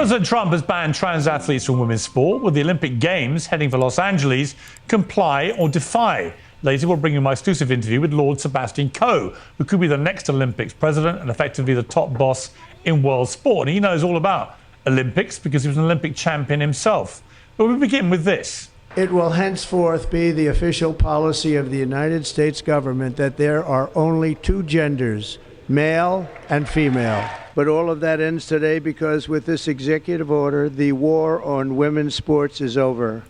President Trump has banned trans athletes from women's sport. Will the Olympic Games heading for Los Angeles comply or defy? Later, we'll bring you my exclusive interview with Lord Sebastian Coe, who could be the next Olympics president and effectively the top boss in world sport. And he knows all about Olympics because he was an Olympic champion himself. But we begin with this. It will henceforth be the official policy of the United States government that there are only two genders, male and female. But all of that ends today because with this executive order, the war on women's sports is over.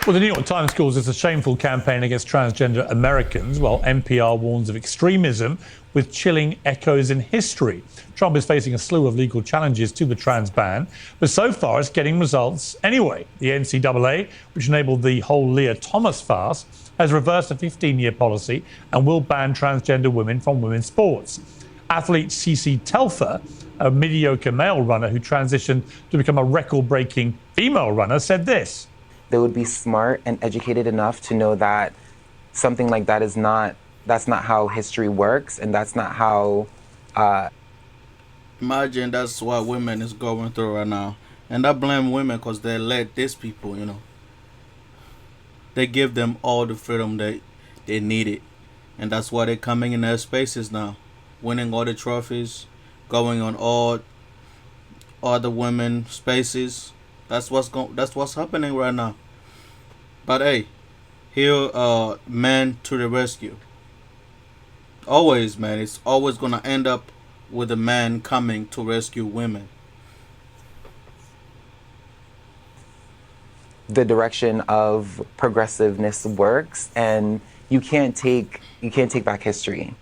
Well, the New York Times calls this a shameful campaign against transgender Americans, while NPR warns of extremism with chilling echoes in history. Trump is facing a slew of legal challenges to the trans ban, but so far it's getting results anyway. The NCAA, which enabled the whole Leah Thomas farce, has reversed a 15-year policy and will ban transgender women from women's sports. Athlete Cece Telfer, a mediocre male runner who transitioned to become a record-breaking female runner, said this. They would be smart and educated enough to know that something like that that's not how history works, and that's not how... Imagine that's what women is going through right now. And I blame women because they let these people, they give them all the freedom they needed. And that's why they're coming in their spaces now, winning all the trophies, going on all the women spaces. That's what's happening right now. But hey, here men to the rescue. Always, man, it's always gonna end up with a man coming to rescue women. The direction of progressiveness works, and you can't take back history.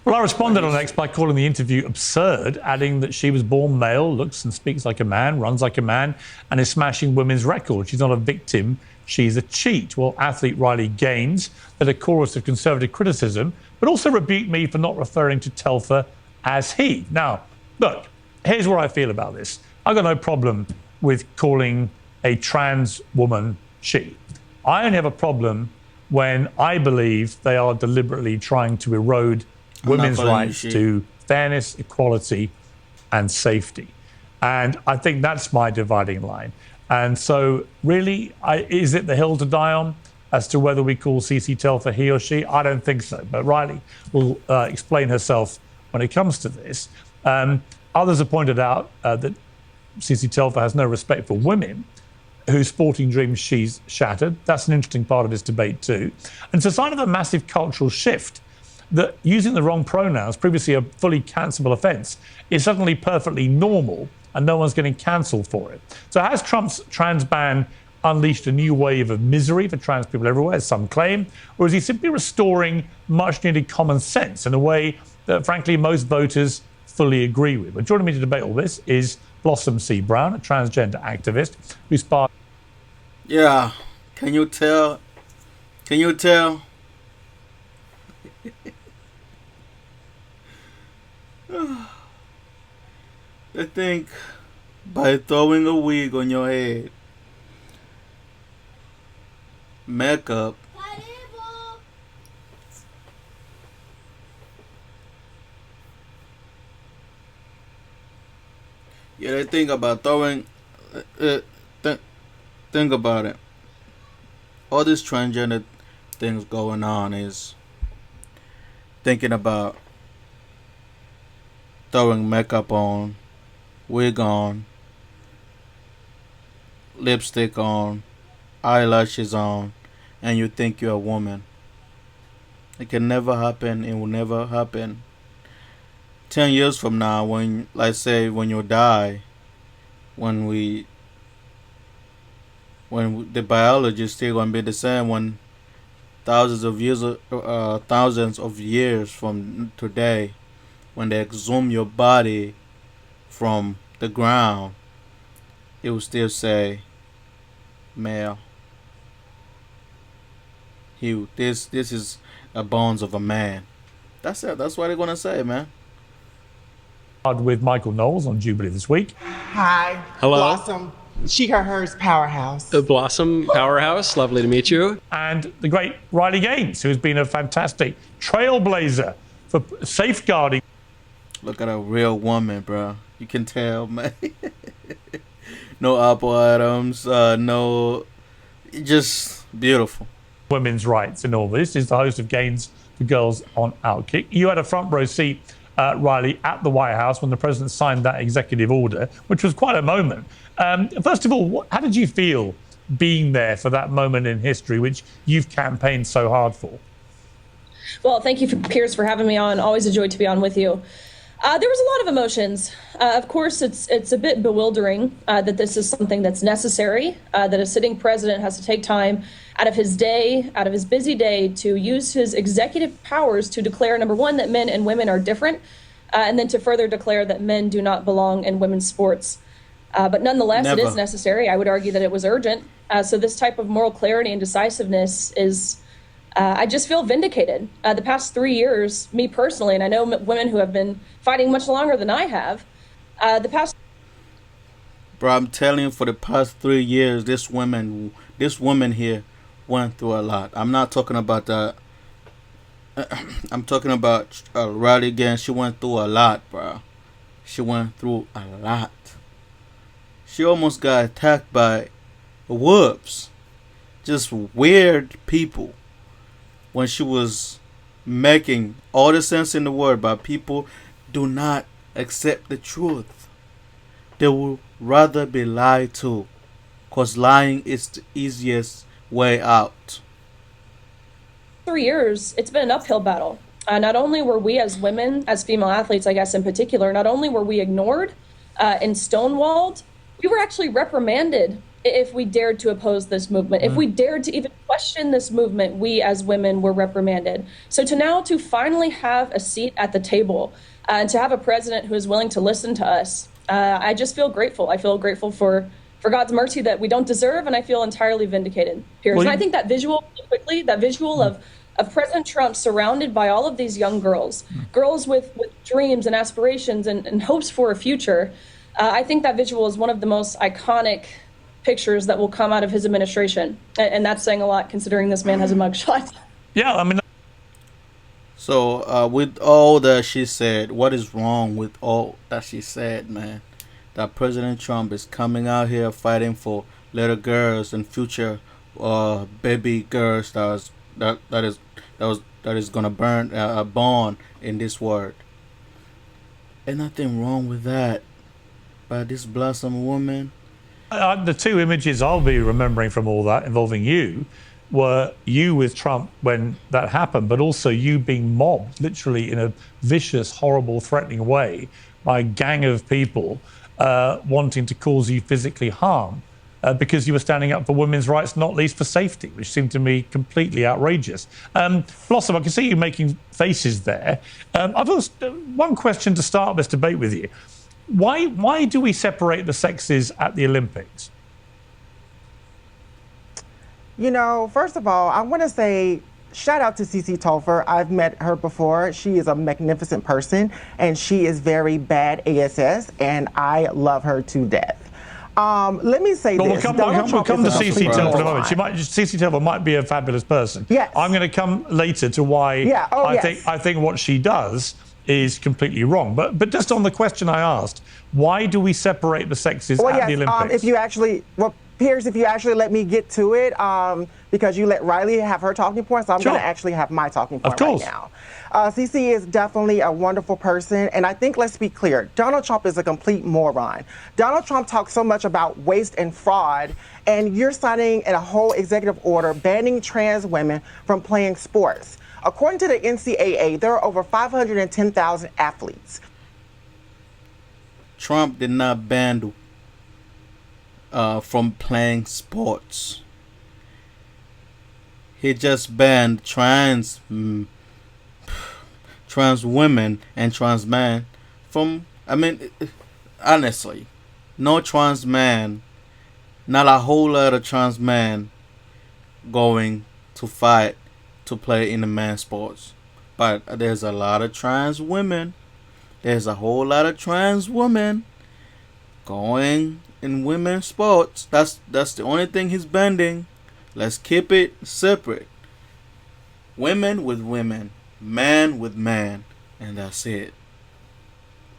Well, I responded on X by calling the interview absurd, adding that she was born male, looks and speaks like a man, runs like a man, and is smashing women's records. She's not a victim, she's a cheat. Well, athlete Riley Gaines led a chorus of conservative criticism, but also rebuked me for not referring to Telfer as he. Now, look, here's what I feel about this. I've got no problem with calling a trans woman she. I only have a problem when I believe they are deliberately trying to erode women's rights to fairness, equality, and safety. And I think that's my dividing line. And so really, is it the hill to die on as to whether we call Cece Telfer he or she? I don't think so. But Riley will explain herself when it comes to this. Others have pointed out that Cece Telfer has no respect for women whose sporting dreams she's shattered. That's an interesting part of this debate too. And it's a sign of a massive cultural shift that using the wrong pronouns, previously a fully cancelable offence, is suddenly perfectly normal and no one's getting cancelled for it. So has Trump's trans ban unleashed a new wave of misery for trans people everywhere, as some claim, or is he simply restoring much needed common sense in a way that, frankly, most voters fully agree with? But joining me to debate all this is Blossom C. Brown, a transgender activist who sparked... Yeah, can you tell? I think by throwing a wig on your head, makeup, they think about throwing, think about it. All this transgender things going on is thinking about throwing makeup on, wig on, lipstick on, eyelashes on, and you think you're a woman. It can never happen. It will never happen. 10 years from now, when, let's say, when you die, when the biology is still going to be the same, when thousands of years from today, when they exhume your body from the ground, it will still say male. This is a bones of a man. That's it. That's what they're gonna say, man. With Michael Knowles on Jubilee this week. Hi. Hello. Blossom. She, her, hers powerhouse. The Blossom Powerhouse. Lovely to meet you. And the great Riley Gaines, who's been a fantastic trailblazer for safeguarding. Look at a real woman, bro. You can tell, man. No Apple Adams, no, just beautiful. Women's rights and all this. Is the host of Gaines for Girls on Outkick. You had a front row seat, Riley, at the White House when the president signed that executive order, which was quite a moment. First of all, how did you feel being there for that moment in history, which you've campaigned so hard for? Well, thank you, Piers, for having me on. Always a joy to be on with you. There was a lot of emotions. Of course, it's a bit bewildering that this is something that's necessary, that a sitting president has to take time out of his day, out of his busy day, to use his executive powers to declare, number one, that men and women are different, and then to further declare that men do not belong in women's sports. But nonetheless, It is necessary. I would argue that it was urgent. So this type of moral clarity and decisiveness is... I just feel vindicated. The past 3 years, me personally, and I know women who have been fighting much longer than I have, Bro, I'm telling you, for the past 3 years, this woman here went through a lot. I'm not talking about the... I'm talking about Riley again. She went through a lot, bro. She went through a lot. She almost got attacked by whoops. Just weird people. When she was making all the sense in the world, but people do not accept the truth. They will rather be lied to, because lying is the easiest way out. 3 years, it's been an uphill battle. Not only were we as women, as female athletes, I guess in particular, not only were we ignored and stonewalled, we were actually reprimanded if we dared to oppose this movement. If we dared to even question this movement, we as women were reprimanded. So to finally have a seat at the table and to have a president who is willing to listen to us, I just feel grateful. I feel grateful for God's mercy that we don't deserve, and I feel entirely vindicated, Piers. And I think that visual, quickly, that visual of President Trump surrounded by all of these young girls, girls with dreams and aspirations and hopes for a future, I think that visual is one of the most iconic pictures that will come out of his administration. And that's saying a lot, considering this man has a mugshot. Yeah, I mean... So, with all that she said, what is wrong with all that she said, man? That President Trump is coming out here fighting for little girls and future baby girls that is gonna burn born in this world. Ain't nothing wrong with that. But this Blossom woman... the two images I'll be remembering from all that involving you were you with Trump when that happened, but also you being mobbed literally in a vicious, horrible, threatening way by a gang of people wanting to cause you physically harm because you were standing up for women's rights, not least for safety, which seemed to me completely outrageous. Blossom, I can see you making faces there. I've also one question to start this debate with you. Why do we separate the sexes at the Olympics? You know, first of all, I want to say shout out to Cece Tolfer. I've met her before. She is a magnificent person, and she is very bad ASS, and I love her to death. Let me say this. We'll come to Cece Tolfer in a moment. Cece Tolfer might be a fabulous person. Yes. I'm going to come later to why I think what she does is completely wrong. But just on the question I asked, why do we separate the sexes at the Olympics? If you actually, Piers, if you actually let me get to it, because you let Riley have her talking point, so I'm going to actually have my talking point right now. Cece is definitely a wonderful person, and I think, let's be clear, Donald Trump is a complete moron. Donald Trump talks so much about waste and fraud, and you're signing a whole executive order banning trans women from playing sports. According to the NCAA, there are over 510,000 athletes. Trump did not ban from playing sports. He just banned trans women and trans men from, I mean, honestly, no trans man, not a whole lot of trans men going to fight to play in the men's sports. But there's a lot of trans women. There's a whole lot of trans women going in women's sports. That's the only thing he's bending. Let's keep it separate. Women with women, man with man, and that's it.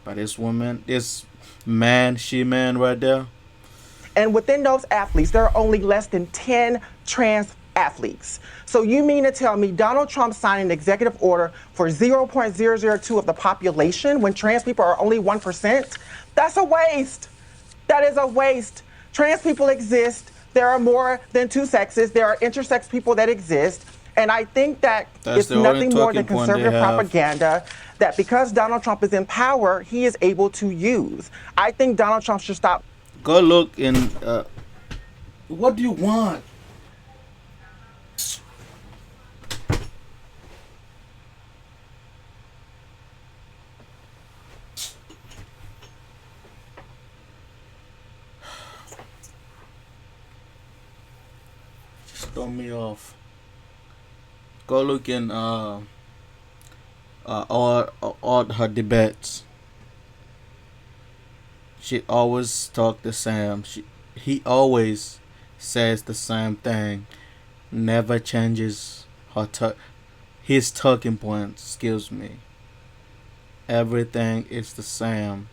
But this woman, this man, she man right there. And within those athletes, there are only less than 10 trans athletes. So you mean to tell me Donald Trump signed an executive order for 0.002 of the population when trans people are only 1%? That's a waste. That is a waste. Trans people exist. There are more than two sexes. There are intersex people that exist. And I think that it's nothing more than conservative propaganda that because Donald Trump is in power, he is able to use. I think Donald Trump should stop. Go look in. What do you want? Just throw me off. Go look in all her debates. She always talk the same. He always says the same thing. Never changes his talking points. Excuse me. Everything is the same.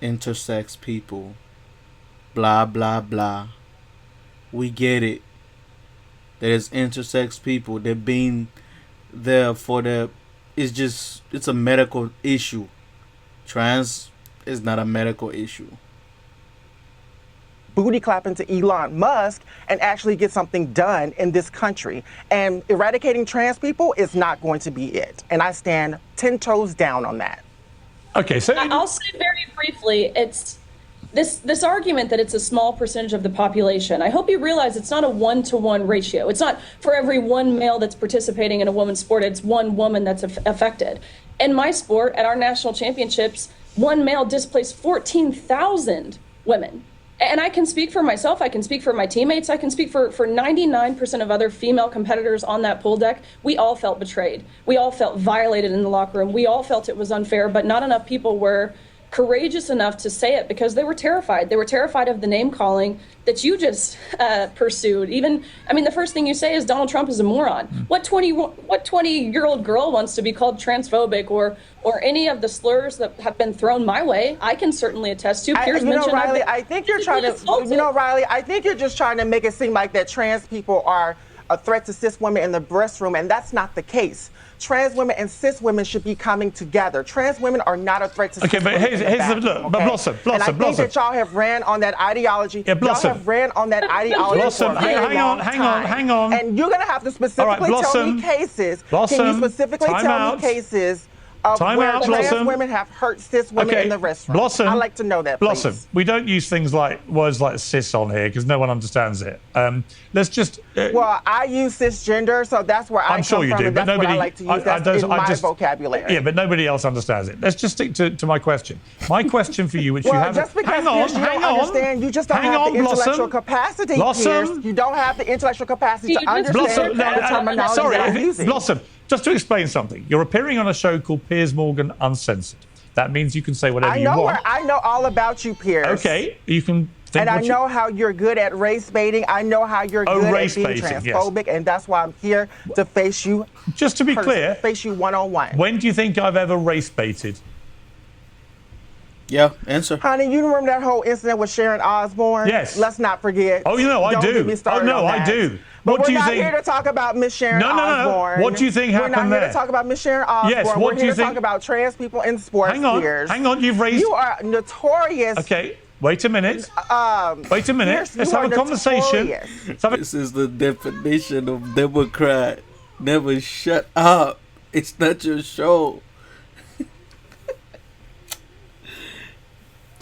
Intersex people. Blah blah blah. We get it. There's intersex people. They've been there for it's a medical issue. Trans is not a medical issue. Booty clapping to Elon Musk and actually get something done in this country. And eradicating trans people is not going to be it. And I stand 10 toes down on that. Okay, so I'll say very briefly, it's this argument that it's a small percentage of the population. I hope you realize it's not a 1-to-1 ratio. It's not for every one male that's participating in a women's sport, it's one woman that's affected. In my sport, at our national championships, one male displaced 14,000 women. And I can speak for myself, I can speak for my teammates, I can speak for 99% of other female competitors on that pool deck. We all felt betrayed. We all felt violated in the locker room. We all felt it was unfair, but not enough people were courageous enough to say it because they were terrified. They were terrified of the name calling that you just pursued. The first thing you say is Donald Trump is a moron. What 20-year-old girl wants to be called transphobic or any of the slurs that have been thrown my way? I can certainly attest to. Riley, I think you're trying to, Riley, I think you're just trying to make it seem like that trans people are a threat to cis women in the breast room, and that's not the case. Trans women and cis women should be coming together. Trans women are not a threat to cis women. Okay, but here's the look. But Blossom. And I think that y'all have ran on that ideology. Yeah, Blossom. Y'all have ran on that ideology Blossom, for a very long time. hang on. And you're going to have to specifically tell me cases. Blossom, can you specifically tell me cases of where trans women have hurt cis women in the restroom? Blossom, I'd like to know that, Blossom, please. we don't use words like cis on here because no one understands it. Let's just... well, I use cisgender, so that's where I'm sure you do, but nobody... I like to use that in my vocabulary. Yeah, but nobody else understands it. Let's just stick to my question. My question for you, which you have... just because you don't understand, you just don't have the intellectual capacity, Piers. You don't have the intellectual capacity to understand the terminology that I'm using. Blossom, just to explain something. You're appearing on a show called Piers Morgan Uncensored. That means you can say whatever you want. I know all about you, Piers. Okay, you can think and I know how you're good at race baiting. I know how you're good at being transphobic, and that's why I'm here to face you. Just to be clear, face you one-on-one. When do you think I've ever race baited? Yeah, answer. Honey, you remember that whole incident with Sharon Osbourne? Yes. Let's not forget. Oh, I do. I do. But we're not here to talk about Miss Sharon Osbourne. What do you think happened there? We're not here to talk about Miss Sharon Osbourne. Yes, we're here to talk about trans people in sports. Hang on, you've raised... You are notorious. Okay, wait a minute. Let's have a conversation. This is the definition of Democrat. Never shut up. It's not your show.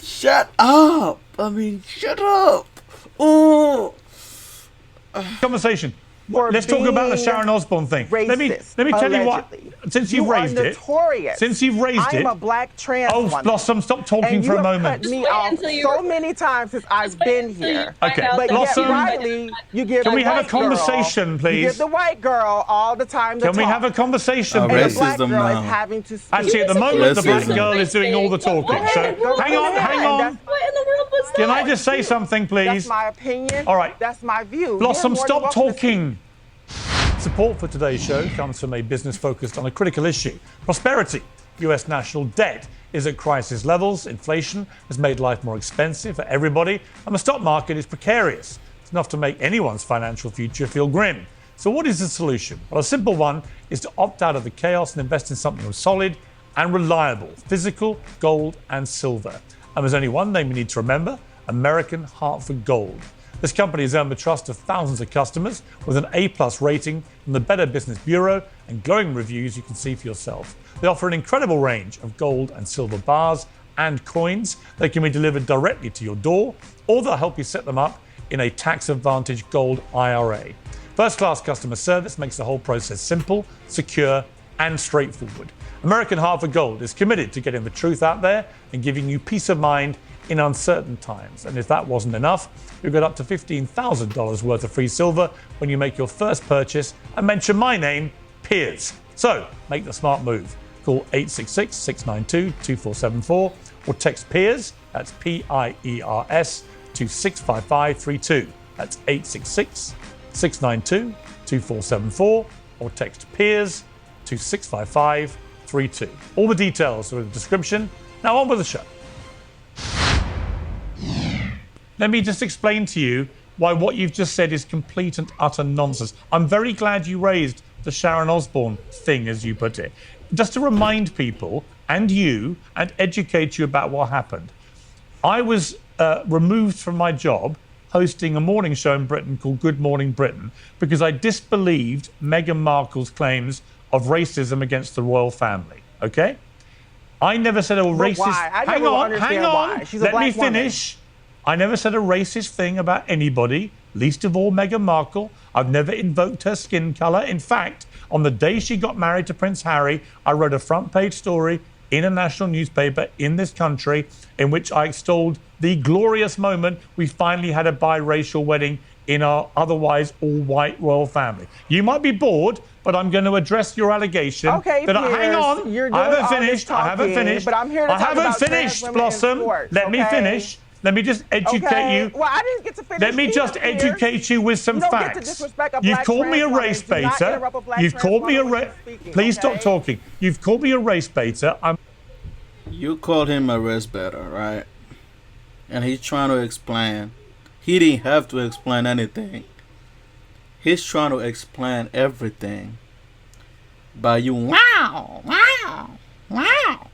Shut up. Shut up. Oh. Conversation. Let's talk about the Sharon Osbourne thing. Racist, let me tell you what. Since you've raised it, I'm a black trans woman. Blossom, stop talking for a moment. And you have cut me off so many times since I've been here. Okay, but Blossom, Riley, you give can we have a girl, conversation, please? You give the white girl all the time to talk. Can we have a conversation, please? And the black girl is having to speak. Actually, at the moment, the black girl is doing all the talking. So hang on. Can I just say something, please? That's my opinion. All right. That's my view. Blossom, You're more than stop welcome to talking. Support for today's show comes from a business focused on a critical issue: prosperity. US national debt is at crisis levels. Inflation has made life more expensive for everybody, and the stock market is precarious. It's enough to make anyone's financial future feel grim. So what is the solution? Well, a simple one is to opt out of the chaos and invest in something solid and reliable: physical gold and silver. And there's only one name you need to remember: American Hartford Gold. This company has earned the trust of thousands of customers with an A+ rating from the Better Business Bureau and glowing reviews you can see for yourself. They offer an incredible range of gold and silver bars and coins. They can be delivered directly to your door, or they'll help you set them up in a tax-advantaged gold IRA. First-class customer service makes the whole process simple, secure, and straightforward. American Hartford Gold is committed to getting the truth out there and giving you peace of mind in uncertain times. And if that wasn't enough, you'll get up to $15,000 worth of free silver when you make your first purchase and mention my name, Piers. So make the smart move. Call 866-692-2474 or text Piers, that's P-I-E-R-S, to 65532. That's 866-692-2474 or text Piers to 65532. All the details are in the description. Now on with the show. Let me just explain to you why what you've just said is complete and utter nonsense. I'm very glad you raised the Sharon Osbourne thing, as you put it, just to remind people and you and educate you about what happened. I was removed from my job hosting a morning show in Britain called Good Morning Britain because I disbelieved Meghan Markle's claims of racism against the royal family. Okay? I never said a racist... Why? Hang on. Why. She's a Let black me woman. finish. I never said a racist thing about anybody, least of all Meghan Markle. I've never invoked her skin colour. In fact, on the day she got married to Prince Harry, I wrote a front page story in a national newspaper in this country in which I extolled the glorious moment we finally had a biracial wedding in our otherwise all-white royal family. You might be bored, but I'm going to address your allegation. Okay, that Piers, hang on, you're I doing haven't all this finished. I haven't talking, finished. but I'm here to I talk haven't about trans finished, women in Blossom. sports, Let me okay? finish. Let me just educate Okay. you. Well, I didn't get to finish. Let me just either, Piers. educate you with some You don't get to facts. disrespect a You've black called me a trans woman. race Do not baiter. interrupt a black You've trans called me a woman when race. she's speaking, Please stop okay? talking. You've called me a race baiter. You called him a race baiter, right? And he's trying to explain. He didn't have to explain anything. He's trying to explain everything by you. Wow, wow, wow.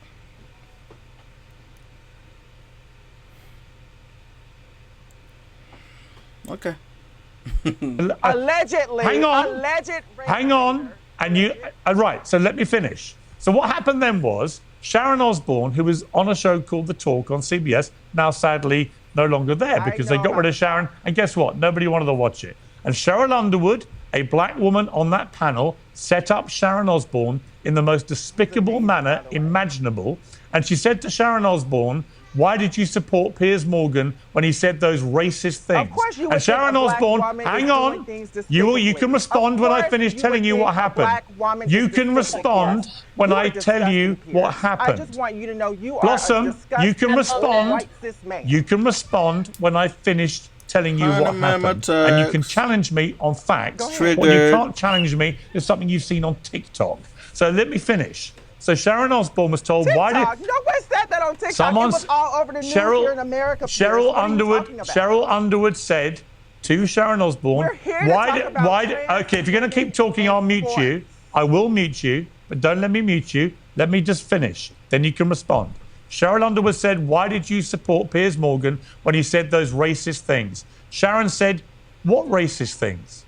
Okay. Allegedly. Hang on. Alleged race Hang on. And you, right, so let me finish. So what happened then was Sharon Osbourne, who was on a show called The Talk on CBS, now sadly no longer there because they got rid of Sharon. And guess what? Nobody wanted to watch it. And Cheryl Underwood, a black woman on that panel, set up Sharon Osbourne in the most despicable manner imaginable. And she said to Sharon Osbourne, why did you support Piers Morgan when he said those racist things? Of course you would and Sharon think a black Osbourne, woman hang is on, doing things you despicably. can respond when I Of finish course telling you would what think a happened. black woman You is can despicable, respond Piers. when You are I tell you disgusting, what Piers. happened. I just want you to know you Blossom, are a disgusting you can respond. white cis man. You can respond when I finish telling you what happened. And you can challenge me on facts. What you can't challenge me is something you've seen on TikTok. So let me finish. So Sharon Osbourne was told, TikTok. why did Nobody said that on TikTok. someone's, it was all over the news here in America. Cheryl Underwood said to Sharon Osbourne, We're here to talk about okay, if you're going to keep talking, I'll mute you. I will mute you, but don't let me mute you. Let me just finish. Then you can respond. Cheryl Underwood said, why did you support Piers Morgan when he said those racist things? Sharon said, what racist things?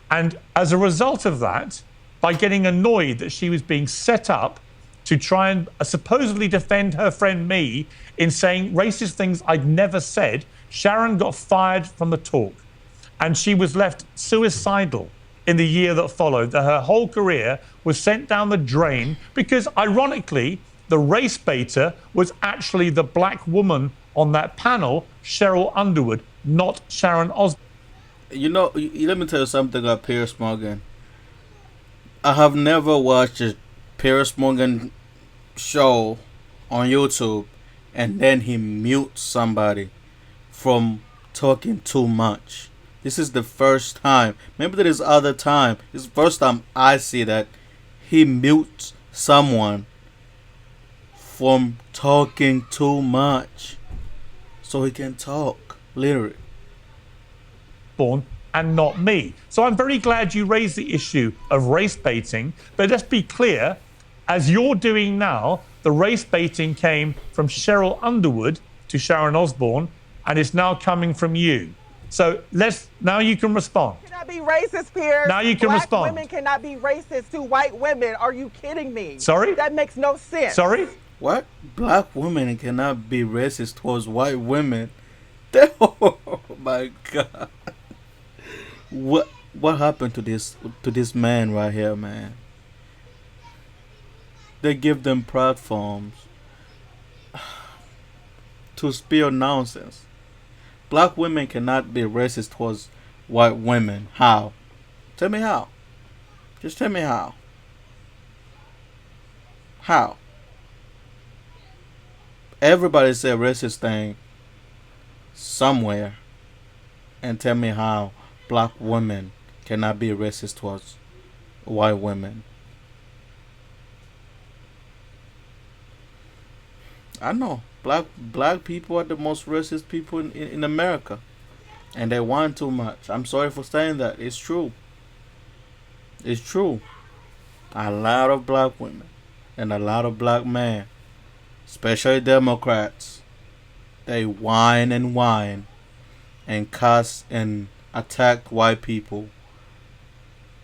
And as a result of that, by getting annoyed that she was being set up to try and supposedly defend her friend me in saying racist things I'd never said, Sharon got fired from The Talk. And she was left suicidal in the year that followed. That her whole career was sent down the drain because, ironically, the race baiter was actually the black woman on that panel, Cheryl Underwood, not Sharon Osbourne. You know, let me tell you something about Piers Morgan. I have never watched a Piers Morgan show on YouTube and then he mutes somebody from talking too much. This is the first time. Maybe there is other time. This is the first time I see that he mutes someone from talking too much so he can talk, literally. Born and not me. So I'm very glad you raised the issue of race baiting. But let's be clear, as you're doing now, the race baiting came from Cheryl Underwood to Sharon Osbourne, and it's now coming from you. So now you can respond. Cannot be racist, Piers. Now you can Black respond. Women cannot be racist to white women. Are you kidding me? Sorry? That makes no sense. Sorry? What? Black women cannot be racist towards white women? Oh my God. What happened to this man right here, man? They give them platforms to spill nonsense. Black women cannot be racist towards white women. How? Tell me how. Just tell me how. How? Everybody say a racist thing somewhere, and tell me how black women cannot be racist towards white women. I know black people are the most racist people in America, and they want too much. I'm sorry for saying that. It's true. It's true. A lot of black women and a lot of black men, especially Democrats, they whine and cuss and attack white people,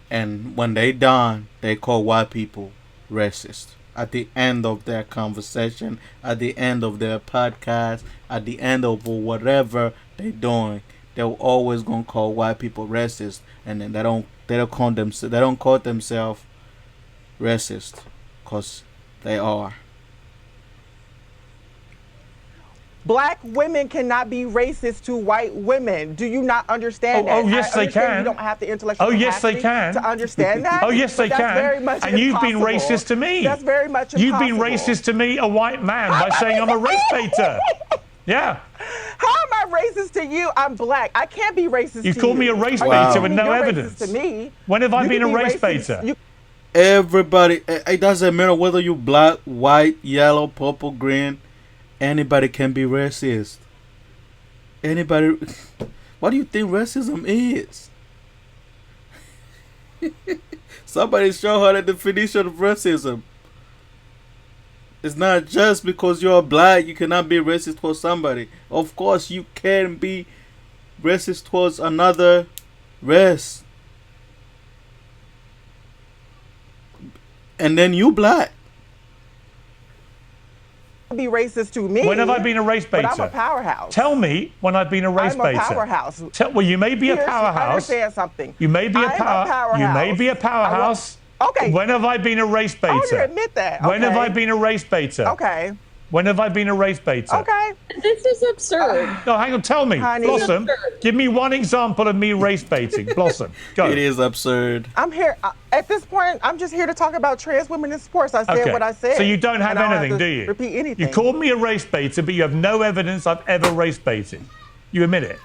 and when they done, they call white people racist. At the end of their conversation, at the end of their podcast, at the end of whatever they're doing, they're always gonna call white people racist, and then they don't call themselves racist, cause they are. Black women cannot be racist to white women. Do you not understand that? Oh, yes, they can. You don't have the intellectual they can. to understand that. Oh, yes, they But that's can. very much and you've been impossible. racist to me. That's very much impossible. You've been racist to me, a white man, by saying I'm a race baiter. Yeah. How am I racist to you? I'm black. I can't be racist to you. You called me a race Wow. baiter with no You're evidence. racist to me. When have I You been can a be race racist. baiter? Everybody, it doesn't matter whether you black, white, yellow, purple, green. Anybody can be racist. Anybody. What do you think racism is? Somebody show her the definition of racism. It's not just because you're black you cannot be racist towards somebody. Of course you can be racist towards another race. And then you black. Be racist to me. When have I been a race baiter? But I'm a powerhouse. Tell me when I've been a race I'm baiter. a powerhouse. Well, you may be a Pierce, powerhouse. Understand something. You may be a powerhouse. You may be a powerhouse. Okay. When have I been a race baiter? I want you to admit that. When have Okay. I been a race baiter? Okay. When have I been a race baiter? Okay. This is absurd. No, hang on. Tell me, Honey. Blossom. Absurd. Give me one example of me race baiting. Blossom, go. It is absurd. I'm here at this point. I'm just here to talk about trans women in sports. I said what I said. So you don't have and I don't anything, to do you? Repeat anything. You called me a race baiter, but you have no evidence I've ever race baited. You admit it?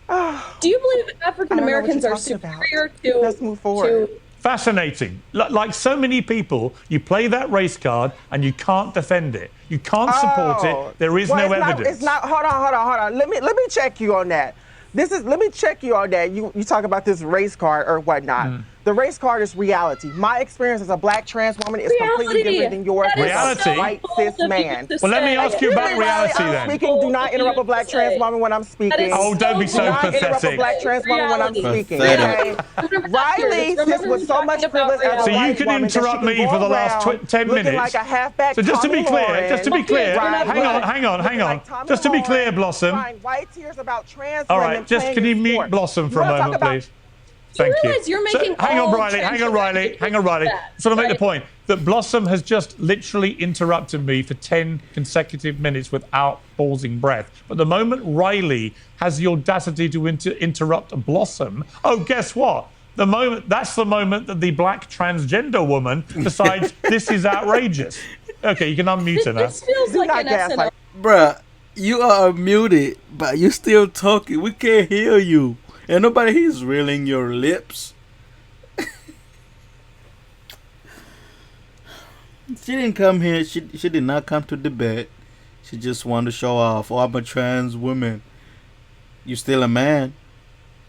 Do you believe African Americans are talking about. superior to? Let's move forward. Fascinating. Like so many people, you play that race card and you can't defend it. You can't support it. There is no evidence. It's not. Hold on. Let me check you on that. Let me check you on that. You talk about this race card or whatnot. The race card is reality. My experience as a black trans woman is completely different than yours. That is Reality? so White bold cis of you man. to Well, let me say. ask you about Excuse me, reality Riley, I'm then. speaking. Do not interrupt a black trans woman when I'm speaking. Oh, don't be so Do not interrupt a pathetic. black trans woman when I'm Reality. speaking. Pathetic. Okay? Riley sits with so much privilege as a So you white can woman that she interrupt can me go for the last around 10 looking minutes. like a halfback So just to be Tommy clear, Lauren. just to be clear, Right, hang on. looking like Tommy Just to be clear, Lauren, Blossom. crying white tears about trans All women right, just playing can you in mute sports. Blossom for You a wanna talk moment, about- please? Thank you. realize you're making hang on, all Riley. Hang on, Riley. transgender Hang on, Riley. that, So to make the right? point that Blossom has just literally interrupted me for 10 consecutive minutes without pausing breath. But the moment Riley has the audacity to interrupt Blossom, oh, guess what? That's the moment that the black transgender woman decides this is outrageous. Okay, you can unmute her now. This feels like not an gaslight. SNL. Bruh, You are muted, but you still talking. We can't hear you. And nobody is reeling your lips. She didn't come here. She did not come to debate. She just wanted to show off. Oh, I'm a trans woman. You still a man.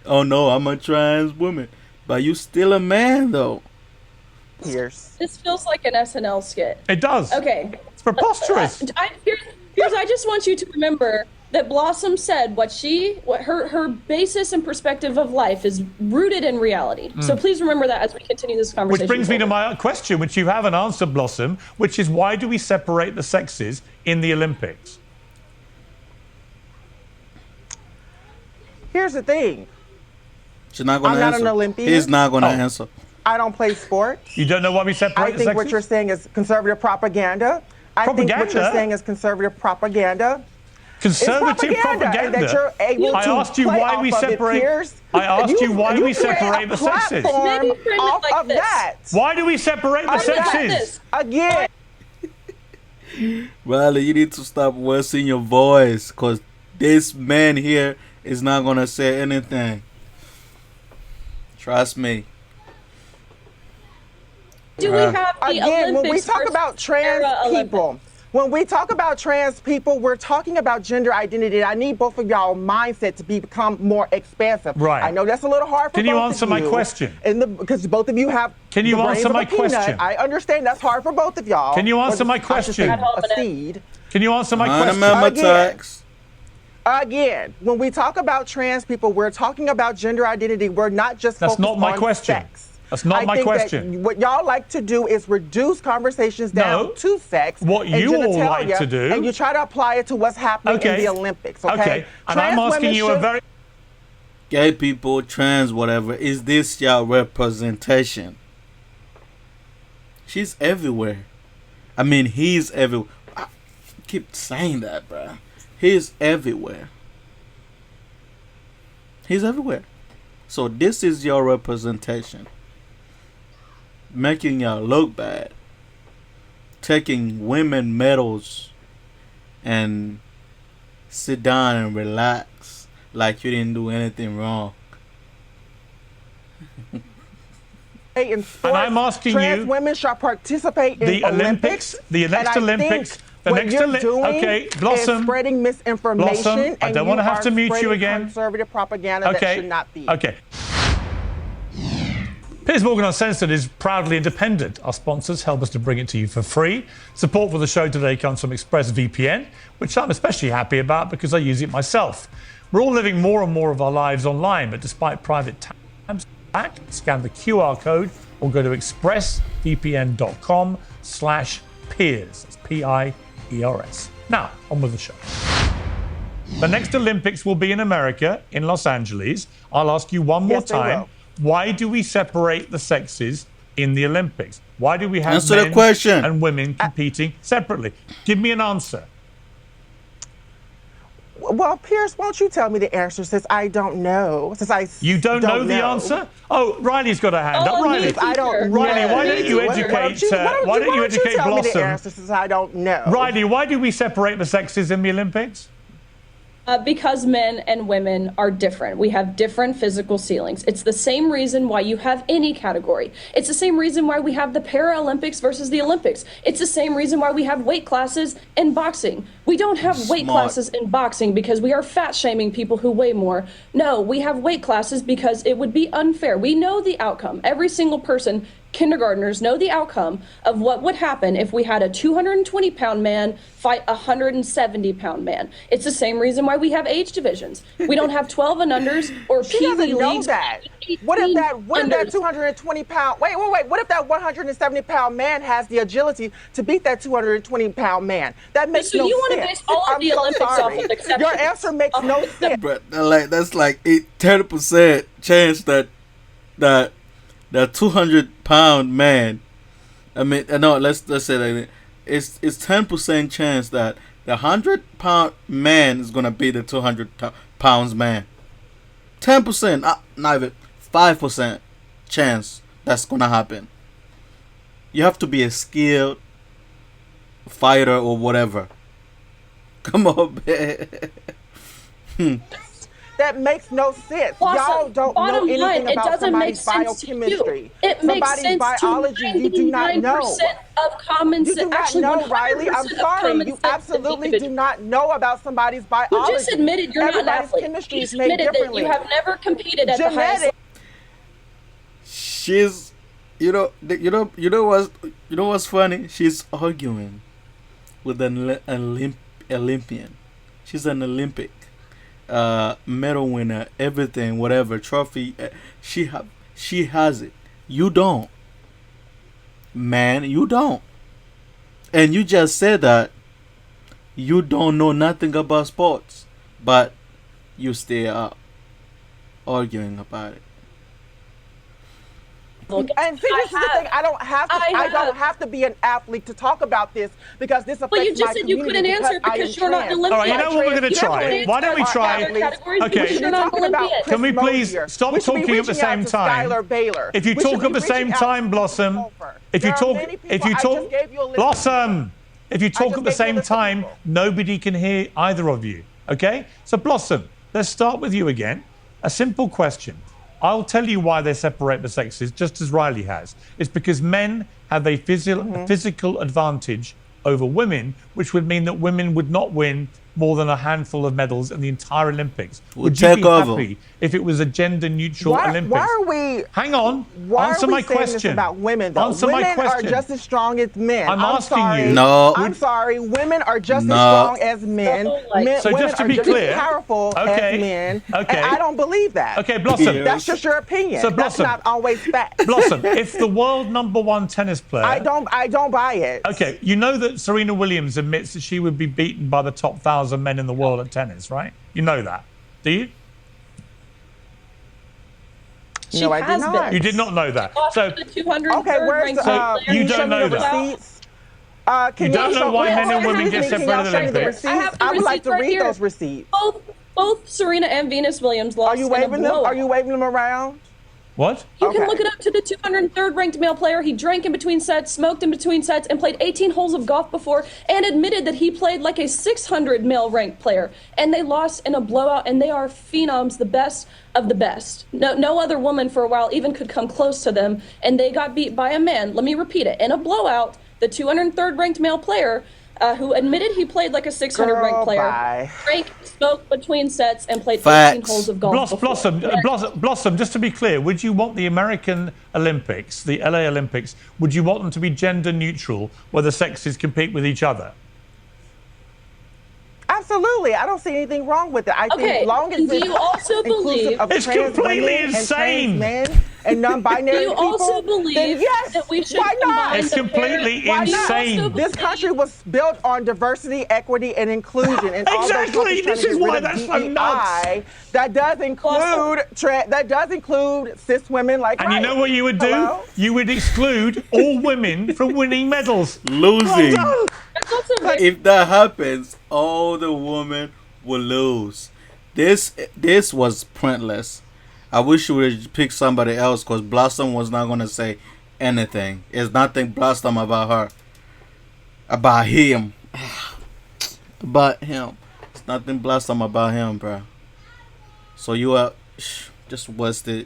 Oh no, I'm a trans woman. But you still a man though. Pierce. This feels like an SNL skit. It does. Okay. It's preposterous. Here's I just want you to remember that Blossom said what her basis and perspective of life is rooted in reality. So please remember that as we continue this conversation. Which brings me to my question, which you haven't answered, Blossom, which is why do we separate the sexes in the Olympics? Here's the thing. She's not going to I'm answer. not an Olympian. He's not going to answer. I don't play sports. You don't know why we separate I the think sexes? what you're saying is conservative propaganda. I think what you're saying is conservative propaganda. Conservative propaganda. That you're able I to asked you play why we off of it, separate. Pierce. I asked you why we create separate a the sexes. platform Maybe off like of this. that. Why do we separate the sexes? Again. Riley, you need to stop wasting your voice, because this man here is not going to say anything. Trust me. Do we have the Again, when we Olympics talk about trans people, when we talk about trans people, we're talking about gender identity. I need both of y'all mindset to become more expansive. Right. I know that's a little hard for Can you both answer of my you. question? Because both of you have. Can you the brains answer of a my peanut. question? I understand that's hard for both of y'all. Can you answer Or my I should say question? A seed. Can you answer my question? Again, when we talk about trans people, we're talking about gender identity. We're not just That's focused not my on question. sex. That's not my think question. That what y'all like to do is reduce conversations down to sex. What and you all genitalia, like to do. and you try to apply it to what's happening in the Olympics. Okay. And I'm asking you a very. Gay people, trans, whatever. Is this your representation? She's everywhere. I mean, he's everywhere. I keep saying that, bro. He's everywhere. He's everywhere. So this is your representation. Making y'all look bad. Taking women medals and sit down and relax like you didn't do anything wrong. In sports, and I'm asking trans you, women shall participate in the Olympics, the next Olympics, the next Olympics. Okay, Blossom. Is spreading misinformation. Blossom, I don't want to have to mute you again. Conservative propaganda that should not be. Okay. Piers Morgan Uncensored is proudly independent. Our sponsors help us to bring it to you for free. Support for the show today comes from ExpressVPN, which I'm especially happy about because I use it myself. We're all living more and more of our lives online, but despite private tabs, scan the QR code or go to expressvpn.com/Piers. That's Piers. Now, on with the show. The next Olympics will be in America, in Los Angeles. I'll ask you one more time. Why do we separate the sexes in the Olympics? Why do we have men and women competing separately? Give me an answer. Well, Piers, won't you tell me the answer since I don't know? You don't know the answer? Oh, Riley's got a hand up. Riley, I don't know. Riley, why don't you educate? Why don't you educate tell Blossom? Me the answer since I don't know. Riley, why do we separate the sexes in the Olympics? Because men and women are different. We have different physical ceilings. It's the same reason why you have any category. It's the same reason why we have the Paralympics versus the Olympics. It's the same reason why we have weight classes in boxing. We don't have weight classes in boxing because we are fat shaming people who weigh more. No, we have weight classes because it would be unfair. We know the outcome. Every single person, kindergartners, know the outcome of what would happen if we had a 220-pound man fight a 170-pound man. It's the same reason why we have age divisions. We don't have 12 and unders or PV leagues. What if that 220-pound? Wait. What if that 170-pound man has the agility to beat that 220-pound man? That makes no sense. So you want to base all of the Olympics off of exceptions? Your answer makes no sense. But that's like 10% chance that 200-pound man. I mean, no. Let's say that it's 10% chance that the 100-pound man is gonna be the 200 pounds man. 10%, not even 5% chance that's gonna happen. You have to be a skilled fighter or whatever. Come on, man. That makes no sense. Y'all don't know anything about somebody's biochemistry. It makes sense biology. To you do not know. Of common sense. You do not Actually, know, Riley. I'm sorry. You absolutely do not know about somebody's biology. You just admitted you're not an athlete. Chemistry You is made admitted differently. that you have never competed at the highest level. She's, you know what's funny? She's arguing with an Olympian. She's an Olympic medal winner, everything, whatever trophy. She has it. You don't, man. You don't. And you just said that you don't know nothing about sports, but you still arguing about it. And see, this is the thing. I don't have to be an athlete to talk about this because this affects my community. But you just said you couldn't answer because you're not an Olympian. All right, you know what we're going to try? Why don't we try? Okay, can we please stop talking at the same time? If you talk at the same time, Blossom. If you talk, Blossom. If you talk at the same time, nobody can hear either of you. Okay? So Blossom, let's start with you again. A simple question. I'll tell you why they separate the sexes, just as Riley has. It's because men have a physical advantage over women, which would mean that women would not win more than a handful of medals in the entire Olympics. Would you be happy if it was a gender-neutral Olympics? Why are we? Hang on. Answer my question. This about women, though? Answer my question. Women are just as strong as men. I'm asking you. No. I'm sorry. Women are just as strong as men. So just to be clear, as powerful as men. Okay. And I don't believe that. Okay, Blossom. That's just your opinion. So Blossom, that's not always fact. Blossom, if the world #1 tennis player, I don't buy it. Okay, you know that Serena Williams admits that she would be beaten by the top 1,000 men in the world at tennis, right? You know that, do you? No, I did not. You did not know that. So okay, where's the? You don't know that. You don't know why men and women get separated Olympics. I would like to read those receipts. Both Serena and Venus Williams lost. Are you waving them? Are you waving them around? What? You can look it up to the 203rd ranked male player. He drank in between sets, smoked in between sets, and played 18 holes of golf before, and admitted that he played like a 600 male ranked player. And they lost in a blowout, and they are phenoms, the best of the best. No other woman for a while even could come close to them, and they got beat by a man. Let me repeat it. In a blowout, the 203rd ranked male player who admitted he played like a 600 ranked player, drank, smoked between sets, and played 18 holes of golf. Blossom, just to be clear, would you want the American Olympics, the LA Olympics, would you want them to be gender neutral where the sexes compete with each other? Absolutely. I don't see anything wrong with it. I think long as do you also believe it's completely insane? Men and non-binary people. Do you also believe then yes, that we should why not? It's completely insane. This country was built on diversity, equity, and inclusion. And exactly. This is why that's so nuts. That does include cis women like. And you know what you would do? Hello? You would exclude all women from winning medals. Losing. If that happens, all the women will lose. This was pointless. I wish you would have picked somebody else because Blossom was not going to say anything. There's nothing Blossom about her. About him. About him. It's nothing Blossom about him, bro. So you are just wasted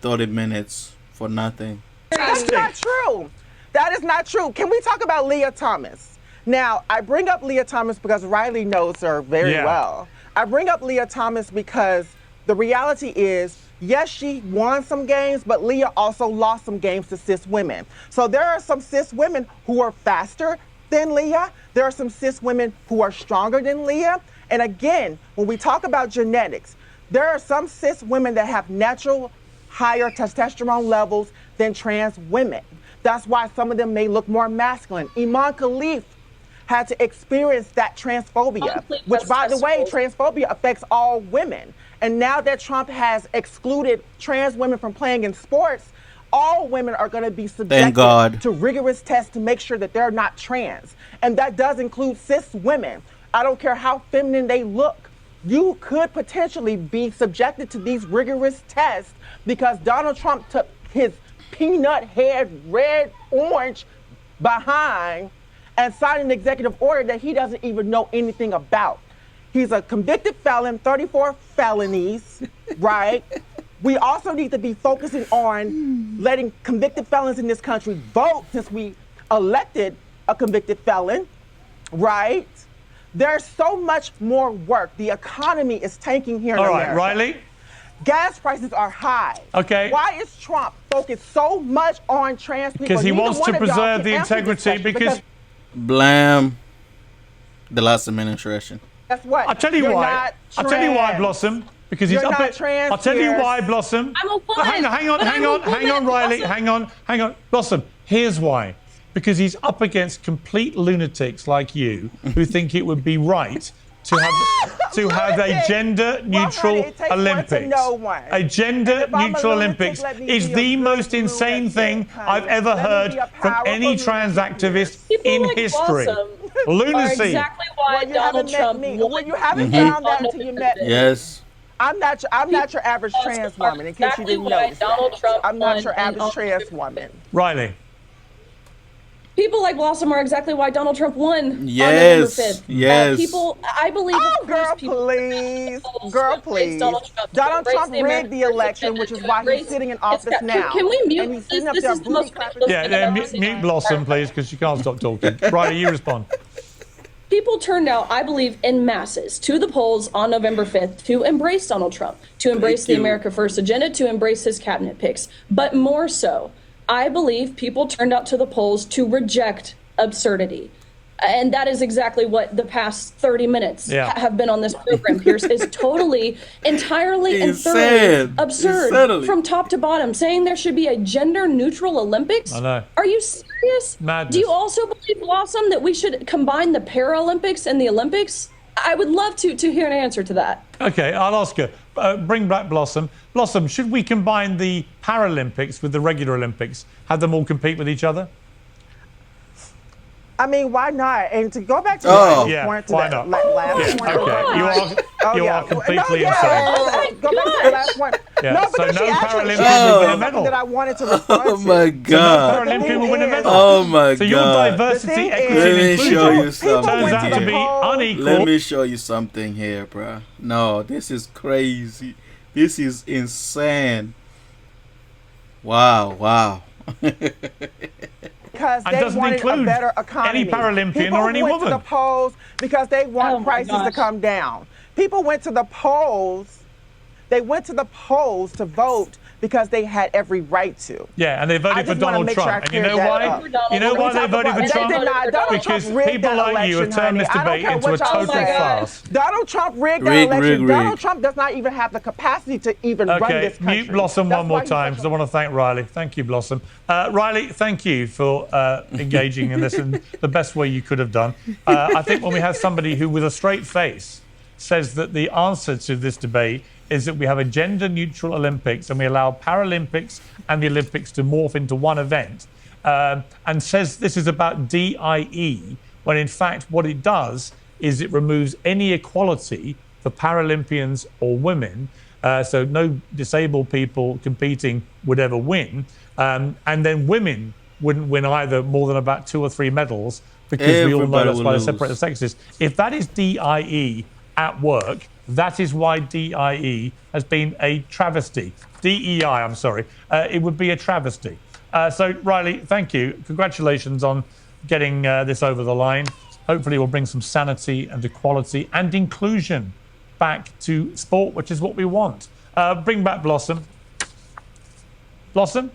30 minutes for nothing. That's not true. That is not true. Can we talk about Leah Thomas? Now, I bring up Leah Thomas because Riley knows her very well. I bring up Leah Thomas because the reality is, yes, she won some games, but Leah also lost some games to cis women. So there are some cis women who are faster than Leah. There are some cis women who are stronger than Leah. And again, when we talk about genetics, there are some cis women that have natural higher testosterone levels than trans women. That's why some of them may look more masculine. Iman Khalif had to experience that transphobia, which, by the way, transphobia affects all women. And now that Trump has excluded trans women from playing in sports, all women are going to be subjected to rigorous tests to make sure that they're not trans. And that does include cis women. I don't care how feminine they look. You could potentially be subjected to these rigorous tests because Donald Trump took his peanut head, red, orange behind and sign an executive order that he doesn't even know anything about. He's a convicted felon, 34 felonies, right? We also need to be focusing on letting convicted felons in this country vote, since we elected a convicted felon, right? There's so much more work. The economy is tanking here in America. All right, Riley. Gas prices are high. Okay. Why is Trump focused so much on trans people? Because he Neither wants one to of y'all preserve can the answer this integrity. question, Because Blame the last administration. guess what? I'll tell you You're why. not I'll tell you why, trans. Blossom. Because he's You're up not at. trans, I'll tell you Pierce. why, Blossom. I'm a woman. Hang on, but I'm a hang on, woman, Riley. Blossom. Hang on. Blossom. Here's why. Because he's up against complete lunatics like you who think it would be right to have a gender-neutral Well, honey, it takes one to Olympics. know one. A And gender-neutral if I'm a Olympics lunatic, let me is be a the good most insane lunatic, thing honey. I've ever Let me heard be a from powerful any trans lunatic. activist People in like history. Blossom are Lunacy. exactly why Well, you Donald haven't met Trump me. won. Well, you haven't found that until you met me. Yes. I'm not your average trans woman, in case you didn't know. Donald Trump I'm not won your in average all trans the- woman. Riley. People like Blossom are exactly why Donald Trump won on Yes, November 5th. yes. People, I believe, Oh, of course, girl, people please. to Girl, embrace please. Donald Trump. Donald Trump Embrace rigged the American election, agenda, which is to why he's embrace- sitting in It's office got- now. Can we mute And he's this? sitting up This there is the most booty clapping. ridiculous thing I've ever Mute seen. Blossom, please, because she can't stop talking. Riley, you respond. People turned out, I believe, in masses to the polls on November 5th to embrace Donald Trump, to embrace the you. America First agenda, to embrace his cabinet picks. But more so, I believe people turned out to the polls to reject absurdity. And that is exactly what the past 30 minutes have been on this program, Pierce, is totally, entirely, and thoroughly absurd Insanely. from top to bottom. Saying there should be a gender-neutral Olympics? I know. Are you serious? Madness. Do you also believe, Blossom, that we should combine the Paralympics and the Olympics? I would love to hear an answer to that. Okay, I'll ask her. Bring back Blossom. Blossom, should we combine the Paralympics with the regular Olympics? Have them all compete with each other? I mean, why not? And to go back to Oh. Yeah, point, why to that not? last point. Okay, you are completely no, insane. Go back to the last one. Yeah, No, so because no she actually Paralympian said will win a something medal. that I wanted to respond Oh to. my God. Paralympian will win a medal. Oh my So your God. diversity, The thing equity, is- and Let me inclusion show you People something. turns out to be here. unequal. Let me show you something here, bruh. No, this is crazy. This is insane. Wow. Because And they doesn't wanted a include better economy. any Paralympian People or any went woman. to the polls because they want Oh my prices to gosh. come down. People went to the polls. They went to the polls to vote because they had every right to. Yeah, and they I voted for just wanna Donald make sure Trump. I And you know cleared that why? up. You know why they voted for They Trump? did not. Donald Because Trump rigged people that like you have election, turned this honey. I don't debate care into a what y'all total say. farce. Donald Trump rigged that Rig, election. rig. Donald Trump does not even have the capacity to even run Okay, this country. mute Blossom That's one more why he's time such because I want to thank Riley. Thank you, Blossom. Riley, thank you for engaging in this in the best way you could have done. I think when we have somebody who, with a straight face, says that the answer to this debate is that we have a gender-neutral Olympics and we allow Paralympics and the Olympics to morph into one event, and says this is about DIE, when in fact what it does is it removes any equality for Paralympians or women, so no disabled people competing would ever win, and then women wouldn't win either more than about 2 or 3 medals because we all know Everybody that's will why they lose. separate the sexes. If that is DIE at work, that is why DIE has been a travesty. DEI, I'm sorry. It would be a travesty. So, Riley, thank you. Congratulations on getting this over the line. Hopefully we'll bring some sanity and equality and inclusion back to sport, which is what we want. Bring back Blossom. Blossom?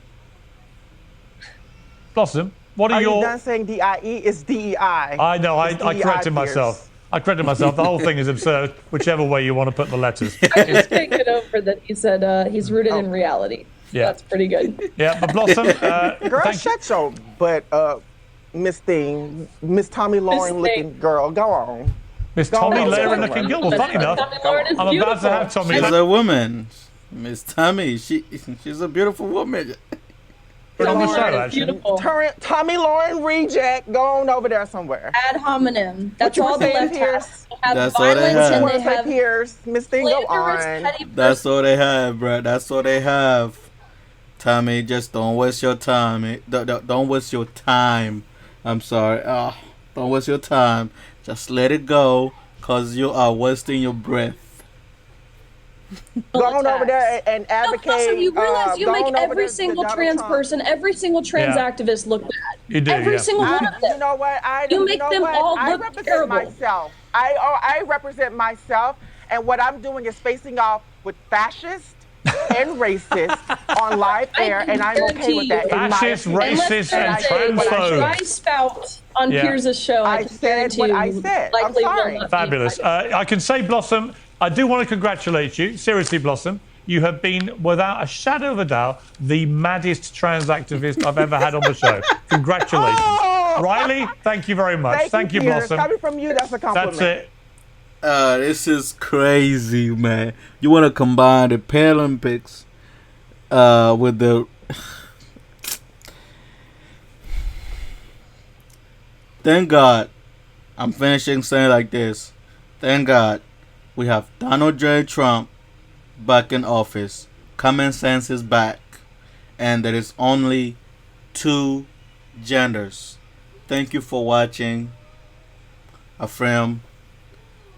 Blossom, what are Are you your... done saying DIE? It's DEI. I know, I It's DEI, corrected Pierce. myself. I corrected myself. The whole thing is absurd, whichever way you want to put the letters. I just can't get over that he said he's rooted in reality. Yeah. That's pretty good. Yeah, but Blossom, Girl, thank you. shut your butt up, Miss Thing. Miss Tommy Lauren looking Thing. girl. Go on. Miss Go Tommy on, Lara Tommy looking Lauren. girl. Funny enough, Tommy Lauren is I'm about beautiful. to have Tommy She's Lara a woman. Miss Tommy, she's a beautiful woman. on the show, Lauren is actually. beautiful. Tommy Lauren reject. Go on over there somewhere. Ad hominem. That's you all were the saying, left Pierce? has. They have That's all they violence have. and Want they to say have Pierce? Miss Thing, go slanderous, on. petty That's all they have, bruh. That's all they have. Tommy, just don't waste your time. Don't waste your time. I'm sorry. Don't waste your time. Just let it go, cause you are wasting your breath. Go on over there and advocate. No, also, you realize you go make on over every to single Donald trans Trump. person, every single trans Yeah. activist look bad. You do, Every yeah. single one of them. You know what? You make them all I look represent terrible. myself. I represent myself, and what I'm doing is facing off with fascists and racists on live air, and I'm okay with that. Fascist, racist, and transphobe. Dry spout on Yeah. Piers' show. I can said guarantee what you I said. I'm likely will sorry. not be. Fabulous. I can say, Blossom, I do want to congratulate you. Seriously, Blossom. You have been, without a shadow of a doubt, the maddest trans activist I've ever had on the show. Congratulations. Oh! Riley, thank you very much. Thank you, Piers. Blossom. Coming from you, that's a compliment. That's it. This is crazy, man. You want to combine the Paralympics with the... Thank God, I'm finishing saying like this. Thank God we have Donald J. Trump back in office. Common sense is back. And there is only 2 genders. Thank you for watching. Afriame.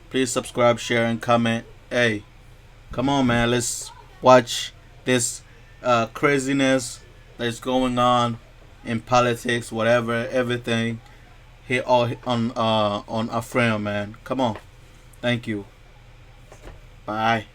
Please subscribe, share, and comment. Hey, come on, man. Let's watch this craziness that's going on in politics, whatever, everything. Here all on Afriame, man. Come on. Thank you. Bye.